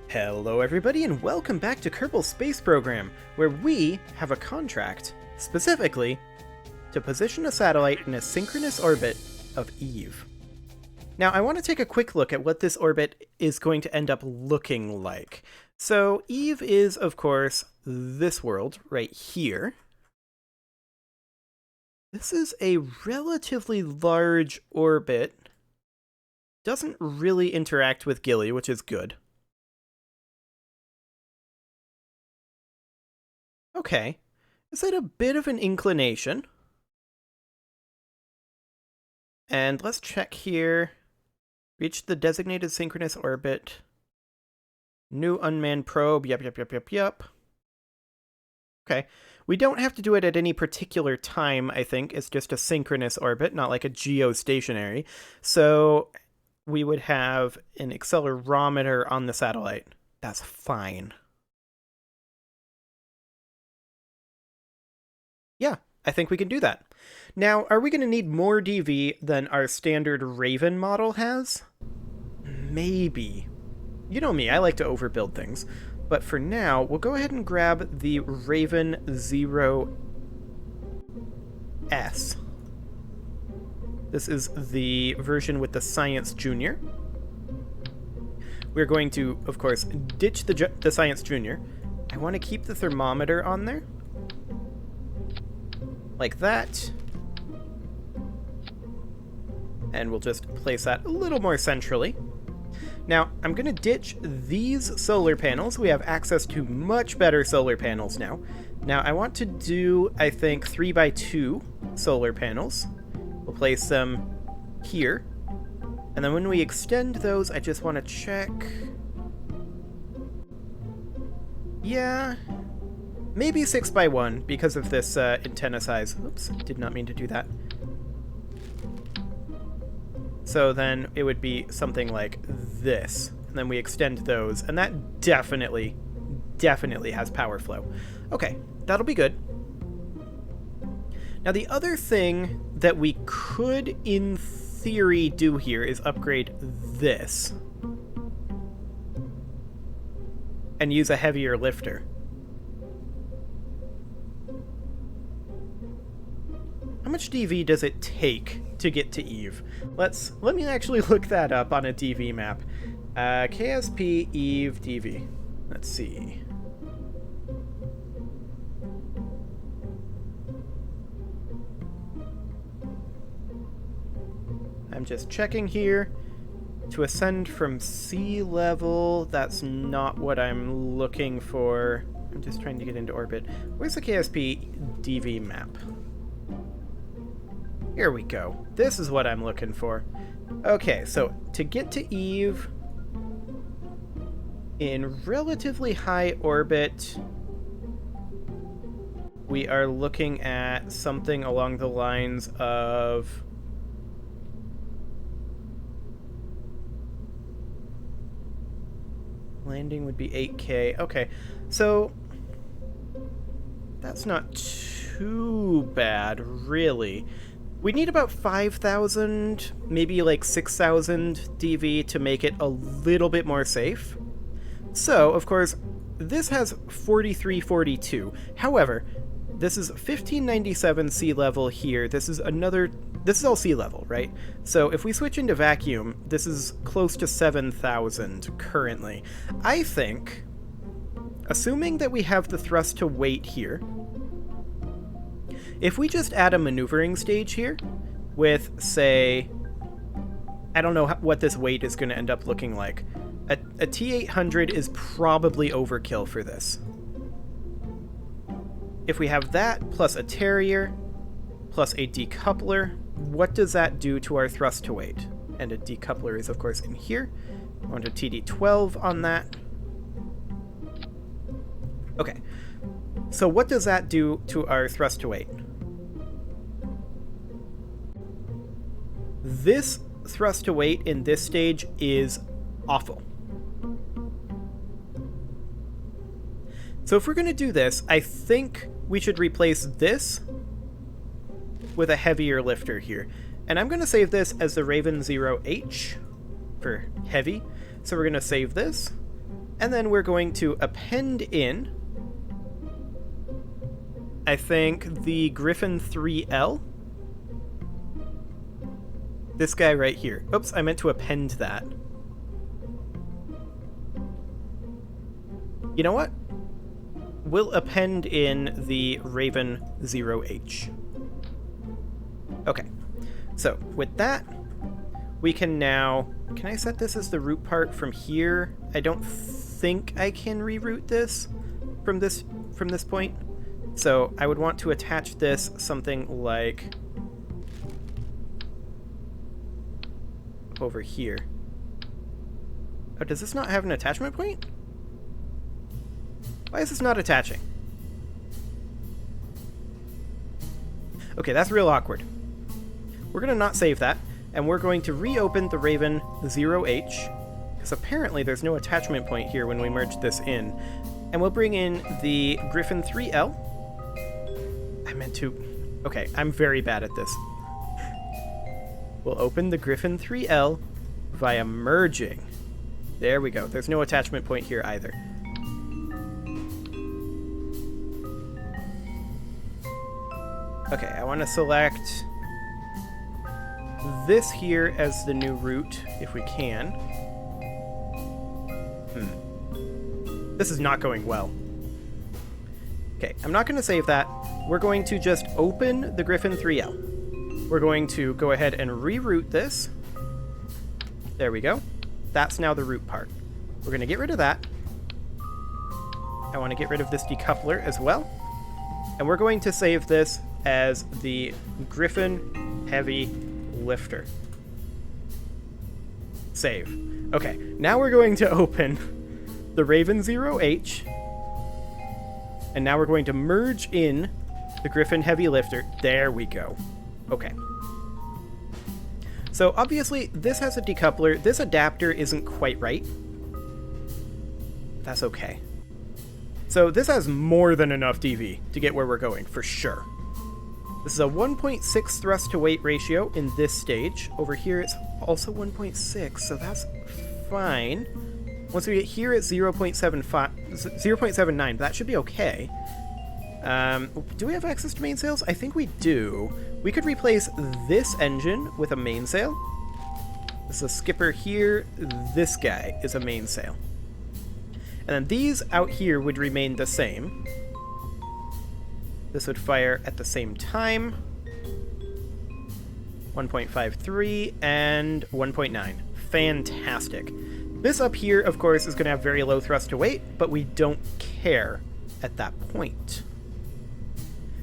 Hello everybody and welcome back to Kerbal Space Program, where we have a contract, specifically, to position a satellite in a synchronous orbit of Eve. Now I want to take a quick look at what this orbit is going to end up looking like. So Eve is, of course, this world right here. This is a relatively large orbit. Doesn't really interact with Gilly, which is good. Okay, is that a bit of an inclination? And let's check here. Reach the designated synchronous orbit. New unmanned probe, yep. Okay, we don't have to do it at any particular time, I think. It's just a synchronous orbit, not like a geostationary. So we would have an accelerometer on the satellite. That's fine. Yeah, I think we can do that. Now, are we going to need more DV than our standard Raven model has? Maybe. You know me, I like to overbuild things. But for now, we'll go ahead and grab the Raven 0S. This is the version with the Science Junior. We're going to, of course, ditch the Science Junior. I want to keep the thermometer on there. Like that. And we'll just place that a little more centrally. Now, I'm going to ditch these solar panels. We have access to much better solar panels now. Now, I want to do, I think, 3x2 solar panels. We'll place them here. And then when we extend those, I just want to check. Yeah. Maybe 6x1 because of this antenna size. Oops, did not mean to do that. So then it would be something like this. And then we extend those, and that definitely has power flow. Okay, that'll be good. Now the other thing that we could, in theory, do here is upgrade this. And use a heavier lifter. How much DV does it take to get to Eve? Let me actually look that up on a DV map. KSP Eve DV. Let's see. I'm just checking here. To ascend from sea level, that's not what I'm looking for. I'm just trying to get into orbit. Where's the KSP DV map? Here we go. This is what I'm looking for. Okay, so to get to Eve in relatively high orbit, we are looking at something along the lines of landing would be 8K. Okay, so that's not too bad, really. We need about 5,000, maybe like 6,000 DV to make it a little bit more safe. So, of course, this has 4342. However, this is 1597 sea level here. This is all sea level, right? So if we switch into vacuum, this is close to 7,000 currently. I think, assuming that we have the thrust to weight here, if we just add a maneuvering stage here with, say, I don't know what this weight is going to end up looking like. A T-800 is probably overkill for this. If we have that plus a Terrier plus a decoupler, what does that do to our thrust to weight? And a decoupler is, of course, in here. I want a TD-12 on that. Okay. So what does that do to our thrust to weight? This thrust to weight in this stage is awful. So if we're going to do this, I think we should replace this with a heavier lifter here. And I'm going to save this as the Raven 0H for heavy. So we're going to save this. And then we're going to append in, I think, the Griffin 3L. This guy right here. Oops, I meant to append that. You know what? We'll append in the Raven 0H. Okay. So, with that, we can now... Can I set this as the root part from here? I don't think I can reroute this from this point. So, I would want to attach this something like... over here. Oh, does this not have an attachment point? Why is this not attaching? Okay, that's real awkward. We're going to not save that, and we're going to reopen the Raven 0H, because apparently there's no attachment point here when we merge this in. And we'll bring in the Griffin 3L. I meant to... Okay, I'm very bad at this. We'll open the Griffin 3L via merging. There we go. There's no attachment point here either. Okay, I want to select this here as the new root, if we can. This is not going well. Okay, I'm not going to save that. We're going to just open the Griffin 3L. We're going to go ahead and reroute this. There we go. That's now the root part. We're going to get rid of that. I want to get rid of this decoupler as well. And we're going to save this as the Griffin Heavy Lifter. Save. Okay, now we're going to open the Raven 0H. And now we're going to merge in the Griffin Heavy Lifter. There we go. Okay. So obviously this has a decoupler. This adapter isn't quite right. That's okay. So this has more than enough DV to get where we're going, for sure. This is a 1.6 thrust to weight ratio in this stage. Over here it's also 1.6, so that's fine. Once we get here at 0.79, that should be okay. Do we have access to mainsails? I think we do. We could replace this engine with a mainsail. This is a skipper here. This guy is a mainsail. And then these out here would remain the same. This would fire at the same time. 1.53 and 1.9. Fantastic. This up here, of course, is going to have very low thrust to weight, but we don't care at that point.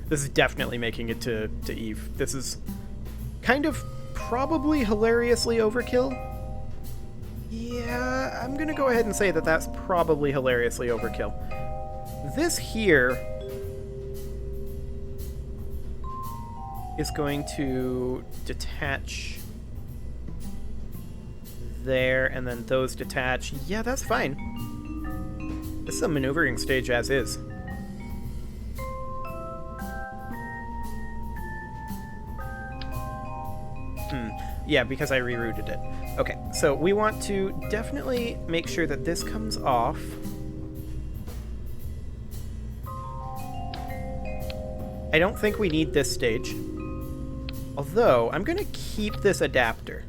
This is definitely making it to Eve. This is kind of probably hilariously overkill. Yeah, I'm going to go ahead and say that that's probably hilariously overkill. This here is going to detach there, and then those detach. Yeah, that's fine. This is a maneuvering stage as is. Yeah, because I rerouted it. Okay, so we want to definitely make sure that this comes off. I don't think we need this stage. Although, I'm going to keep this adapter.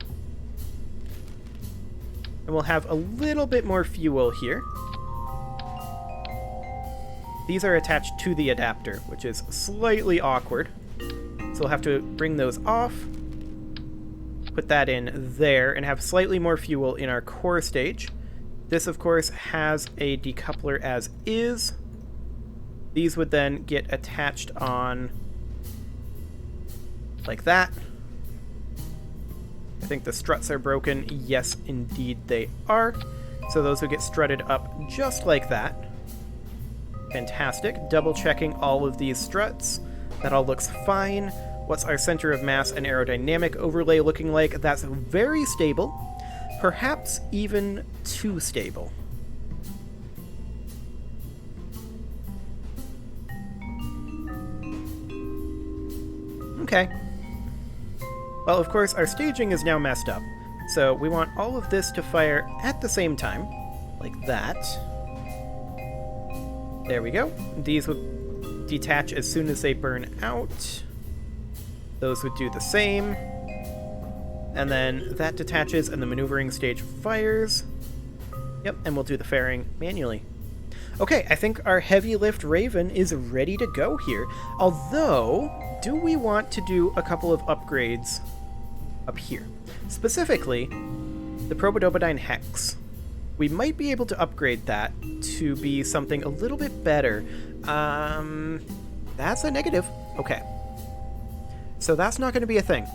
And we'll have a little bit more fuel here. These are attached to the adapter, which is slightly awkward. So we'll have to bring those off. Put that in there and have slightly more fuel in our core stage. This, of course, has a decoupler as is. These would then get attached on like that. I think the struts are broken. Yes, indeed they are. So those would get strutted up just like that. Fantastic. Double checking all of these struts. That all looks fine. What's our center of mass and aerodynamic overlay looking like? That's very stable. Perhaps even too stable. Okay. Well, of course, our staging is now messed up. So we want all of this to fire at the same time, like that. There we go. These would detach as soon as they burn out. Those would do the same. And then that detaches and the maneuvering stage fires. Yep, and we'll do the fairing manually. Okay, I think our heavy lift Raven is ready to go here. Although, do we want to do a couple of upgrades up here? Specifically, the Probodobodine Hex. We might be able to upgrade that to be something a little bit better. That's a negative. Okay. So that's not going to be a thing.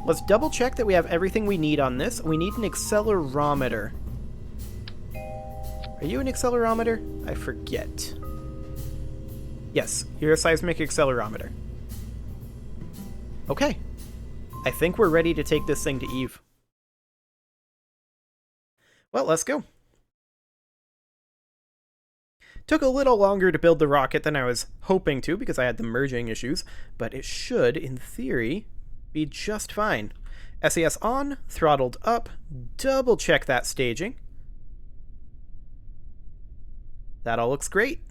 Let's double check that we have everything we need on this. We need an accelerometer. Are you an accelerometer? I forget. Yes, you're a seismic accelerometer. Okay. I think we're ready to take this thing to Eve. Well, let's go. Took a little longer to build the rocket than I was hoping to because I had the merging issues, but it should, in theory, be just fine. SES on, throttled up, double check that staging. That all looks great.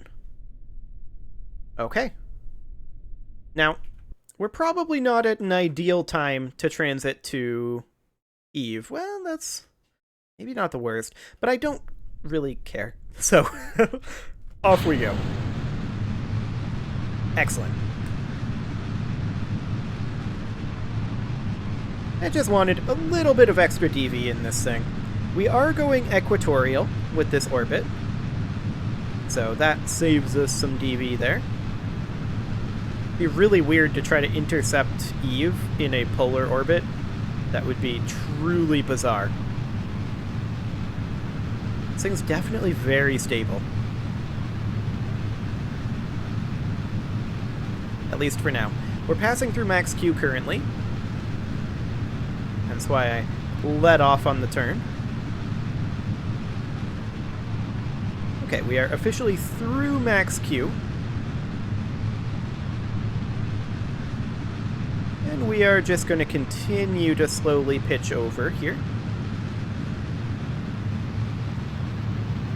Okay. Now, we're probably not at an ideal time to transit to Eve. Well, that's maybe not the worst, but I don't really care. So, off we go. Excellent. I just wanted a little bit of extra DV in this thing. We are going equatorial with this orbit, so that saves us some DV there. It'd be really weird to try to intercept Eve in a polar orbit. That would be truly bizarre. This thing's definitely very stable. At least for now. We're passing through max Q currently. That's why I let off on the turn. Okay, we are officially through max Q. And we are just going to continue to slowly pitch over here.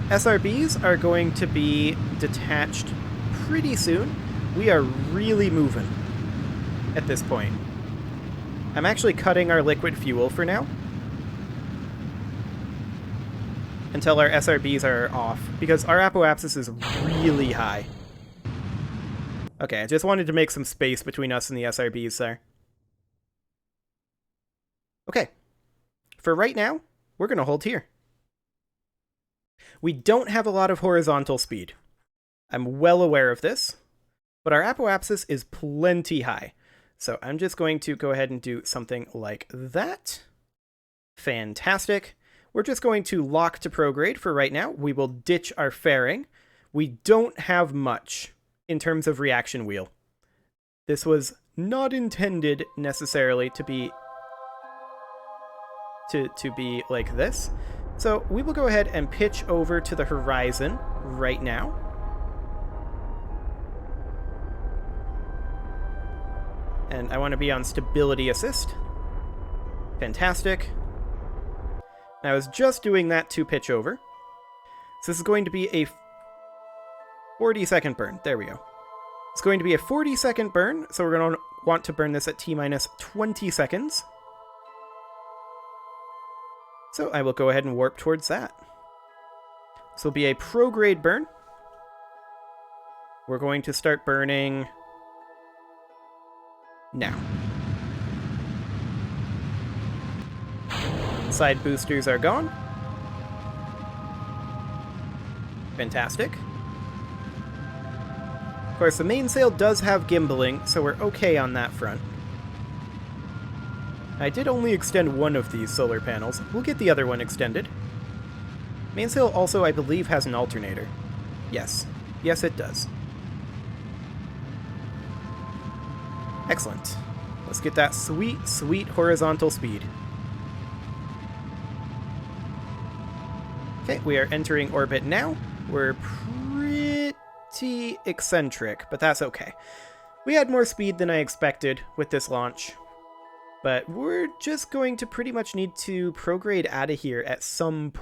SRBs are going to be detached pretty soon. We are really moving at this point. I'm actually cutting our liquid fuel for now until our SRBs are off, because our apoapsis is really high. Okay, I just wanted to make some space between us and the SRBs there. Okay, for right now, we're going to hold here. We don't have a lot of horizontal speed. I'm well aware of this, but our apoapsis is plenty high. So I'm just going to go ahead and do something like that. Fantastic. We're just going to lock to prograde for right now. We will ditch our fairing. We don't have much in terms of reaction wheel. This was not intended necessarily to be like this. So we will go ahead and pitch over to the horizon right now. And I want to be on stability assist. Fantastic. And I was just doing that to pitch over. So this is going to be a 40-second burn. There we go. It's going to be a 40-second burn, so we're going to want to burn this at T-minus 20 seconds. So I will go ahead and warp towards that. This will be a prograde burn. We're going to start burning now. Side boosters are gone. Fantastic. Of course, the mainsail does have gimbaling, so we're okay on that front. I did only extend one of these solar panels. We'll get the other one extended. Mainsail also, I believe, has an alternator. Yes. Yes, it does. Excellent. Let's get that sweet, sweet horizontal speed. Okay, we are entering orbit now. We're pretty eccentric, but that's okay. We had more speed than I expected with this launch. But we're just going to pretty much need to prograde out of here at some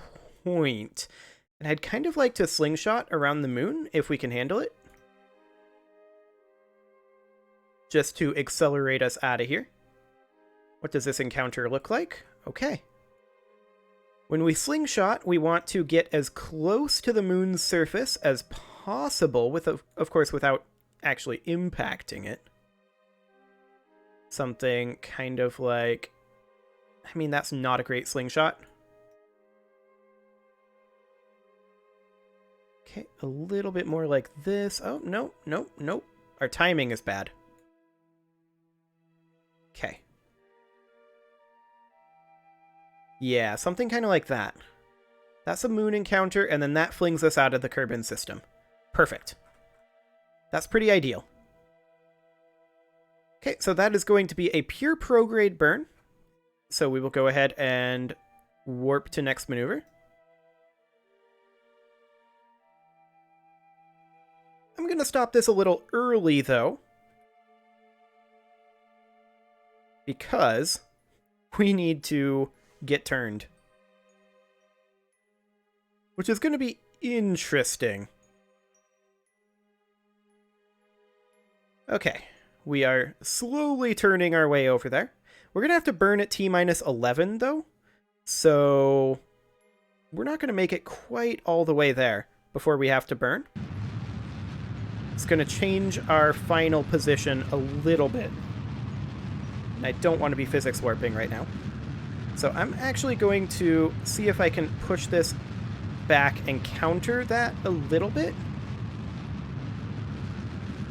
point. And I'd kind of like to slingshot around the moon, if we can handle it. Just to accelerate us out of here. What does this encounter look like? Okay. When we slingshot, we want to get as close to the moon's surface as possible, with of course without actually impacting it. Something kind of like... I mean, that's not a great slingshot. Okay, a little bit more like this. Oh, no, no, no. Our timing is bad. Okay. Yeah, something kind of like that. That's a moon encounter, and then that flings us out of the Kerbal system. Perfect. That's pretty ideal. Okay, so that is going to be a pure prograde burn. So we will go ahead and warp to next maneuver. I'm going to stop this a little early, though, because we need to get turned, which is going to be interesting. Okay, we are slowly turning our way over there. We're going to have to burn at T-11, though, so we're not going to make it quite all the way there before we have to burn. It's going to change our final position a little bit. And I don't want to be physics warping right now. So I'm actually going to see if I can push this back and counter that a little bit.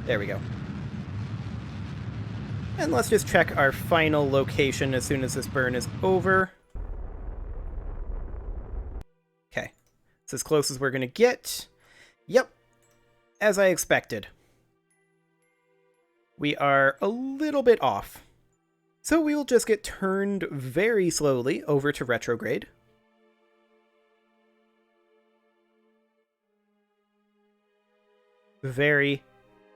There we go. And let's just check our final location as soon as this burn is over. Okay. It's as close as we're going to get. Yep. As I expected. We are a little bit off. So we will just get turned very slowly over to retrograde. Very,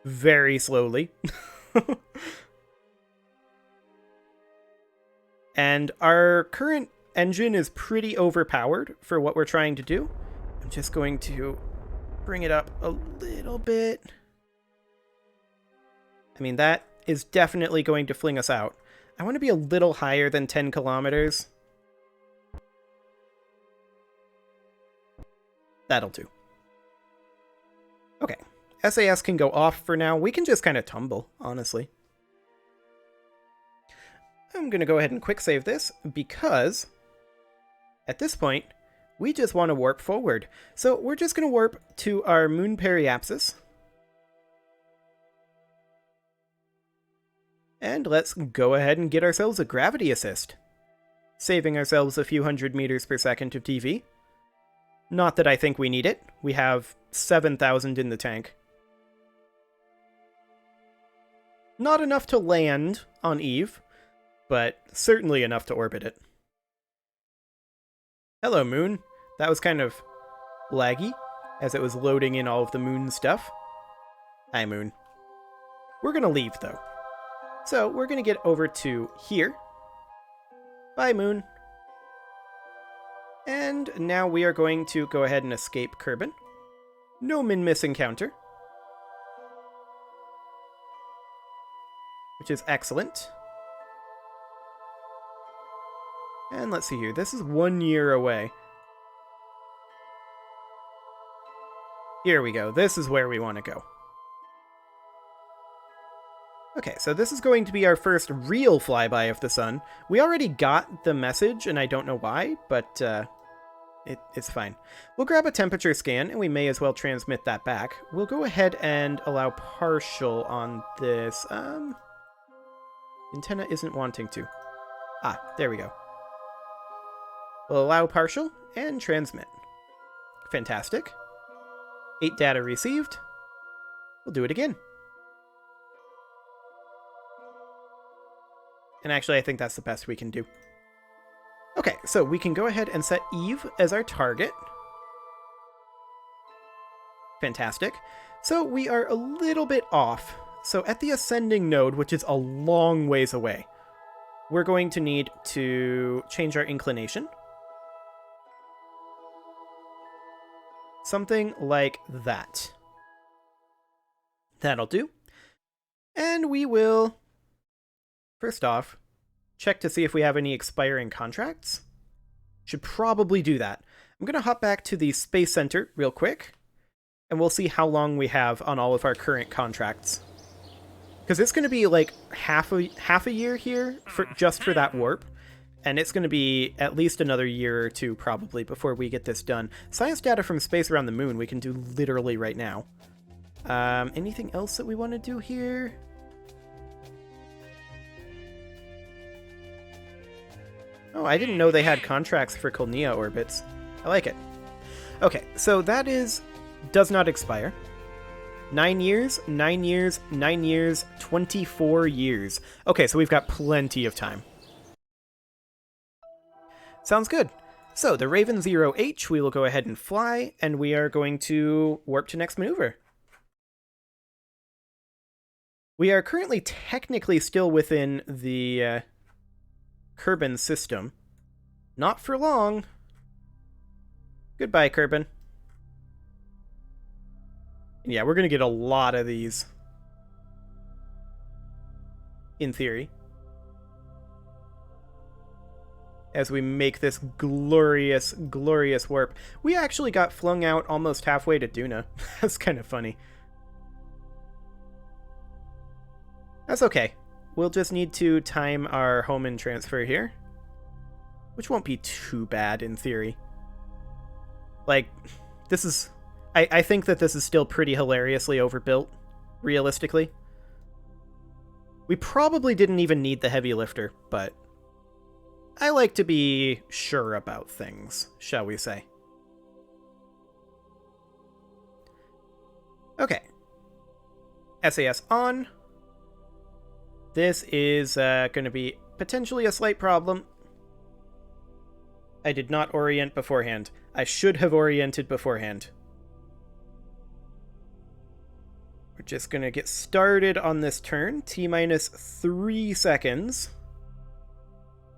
very slowly. And our current engine is pretty overpowered for what we're trying to do. I'm just going to bring it up a little bit. I mean, that is definitely going to fling us out. I want to be a little higher than 10 kilometers. That'll do. Okay. SAS can go off for now. We can just kind of tumble, honestly. I'm going to go ahead and quick save this because at this point, we just want to warp forward. So we're just going to warp to our moon periapsis. And let's go ahead and get ourselves a gravity assist, saving ourselves a few hundred meters per second of TV. Not that I think we need it. We have 7,000 in the tank. Not enough to land on Eve, but certainly enough to orbit it. Hello, Moon. That was kind of laggy, as it was loading in all of the Moon stuff. Hi, Moon. We're gonna leave, though. So, we're gonna get over to here. Bye, Moon. And now we are going to go ahead and escape Kerbal. No min-miss encounter. Which is excellent. And let's see here. This is 1 year away. Here we go. This is where we want to go. Okay, so this is going to be our first real flyby of the sun. We already got the message, and I don't know why, but it's fine. We'll grab a temperature scan, and we may as well transmit that back. We'll go ahead and allow partial on this. Antenna isn't wanting to. Ah, there we go. We'll allow partial and transmit. Fantastic. 8 data received. We'll do it again. And actually, I think that's the best we can do. Okay, so we can go ahead and set Eve as our target. Fantastic. So we are a little bit off. So at the ascending node, which is a long ways away, we're going to need to change our inclination. something like that. That'll do. And we will, first off, check to see if we have any expiring contracts. Should probably do that. I'm going to hop back to the Space Center real quick, and we'll see how long we have on all of our current contracts. Because it's going to be like half a year here just for that warp, and it's going to be at least another year or two probably before we get this done. Science data from space around the moon we can do literally right now. Anything else that we want to do here? Oh, I didn't know they had contracts for Colnea orbits. I like it. Okay, so that does not expire. 9 years, 9 years, 9 years, 24 years. Okay, so we've got plenty of time. Sounds good. So, the Raven 0H, we will go ahead and fly, and we are going to warp to next maneuver. We are currently technically still within the Kerbal system. Not for long. Goodbye, Kerbal. Yeah, we're going to get a lot of these. In theory. As we make this glorious, glorious warp. We actually got flung out almost halfway to Duna. That's kind of funny. That's okay. We'll just need to time our home-in transfer here. Which won't be too bad in theory. Like, this is... I think that this is still pretty hilariously overbuilt, realistically. We probably didn't even need the heavy lifter, but I like to be sure about things, shall we say. Okay. SAS on. This is going to be potentially a slight problem. I did not orient beforehand. I should have oriented beforehand. We're just going to get started on this turn. T-minus 3 seconds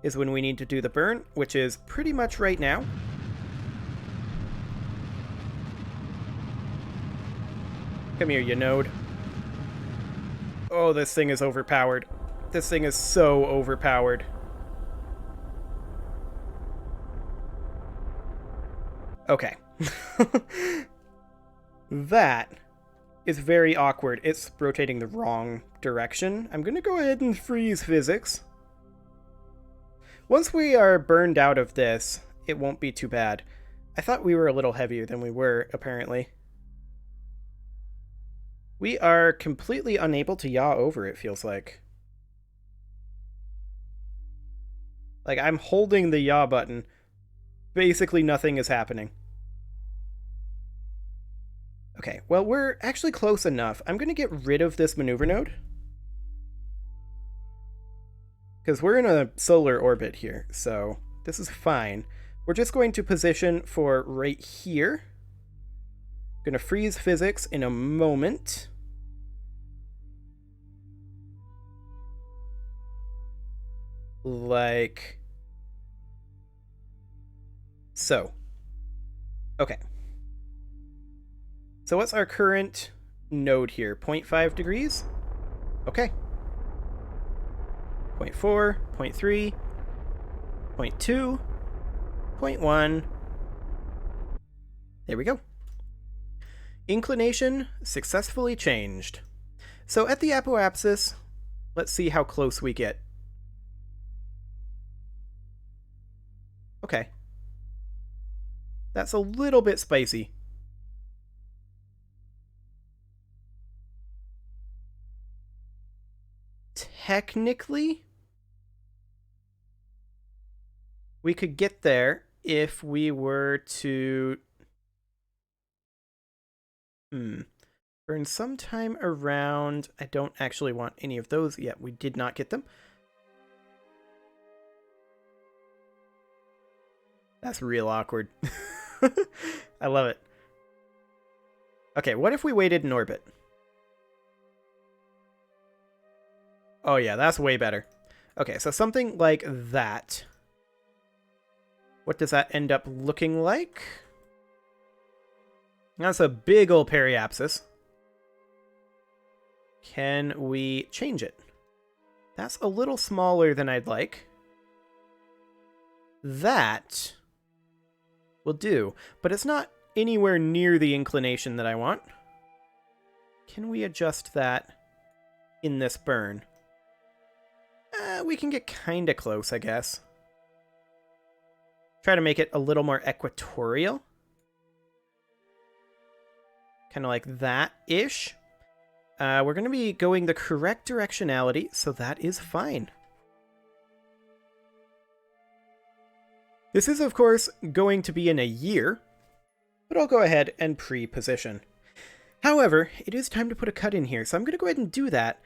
is when we need to do the burn, which is pretty much right now. Come here, you node. Oh, this thing is overpowered. This thing is so overpowered. Okay. That is very awkward. It's rotating the wrong direction. I'm going to go ahead and freeze physics. Once we are burned out of this, it won't be too bad. I thought we were a little heavier than we were, apparently. We are completely unable to yaw over, it feels like. Like, I'm holding the yaw button. Basically nothing is happening. Okay, well, we're actually close enough. I'm going to get rid of this maneuver node. Because we're in a solar orbit here, so this is fine. We're just going to position for right here. Going to freeze physics in a moment. Like so. Okay. So what's our current node here? 0.5 degrees? Okay. 0.4, 0.3, 0.2, 0.1. There we go. Inclination successfully changed. So at the apoapsis, let's see how close we get. Okay. That's a little bit spicy. Technically, we could get there if we were to burn sometime around... I don't actually want any of those yet. We did not get them. That's real awkward. I love it. Okay, what if we waited in orbit? Oh yeah, that's way better. Okay, so something like that. What does that end up looking like? That's a big old periapsis. Can we change it? That's a little smaller than I'd like. That will do, but it's not anywhere near the inclination that I want. Can we adjust that in this burn? We can get kind of close, I guess. Try to make it a little more equatorial. Kind of like that-ish. We're going to be going the correct directionality, so that is fine. This is, of course, going to be in a year, but I'll go ahead and pre-position. However, it is time to put a cut in here, so I'm going to go ahead and do that.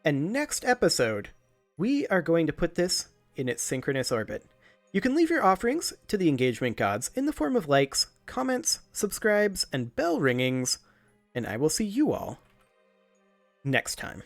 And next episode, we are going to put this in its synchronous orbit. You can leave your offerings to the engagement gods in the form of likes, comments, subscribes, and bell ringings, and I will see you all next time.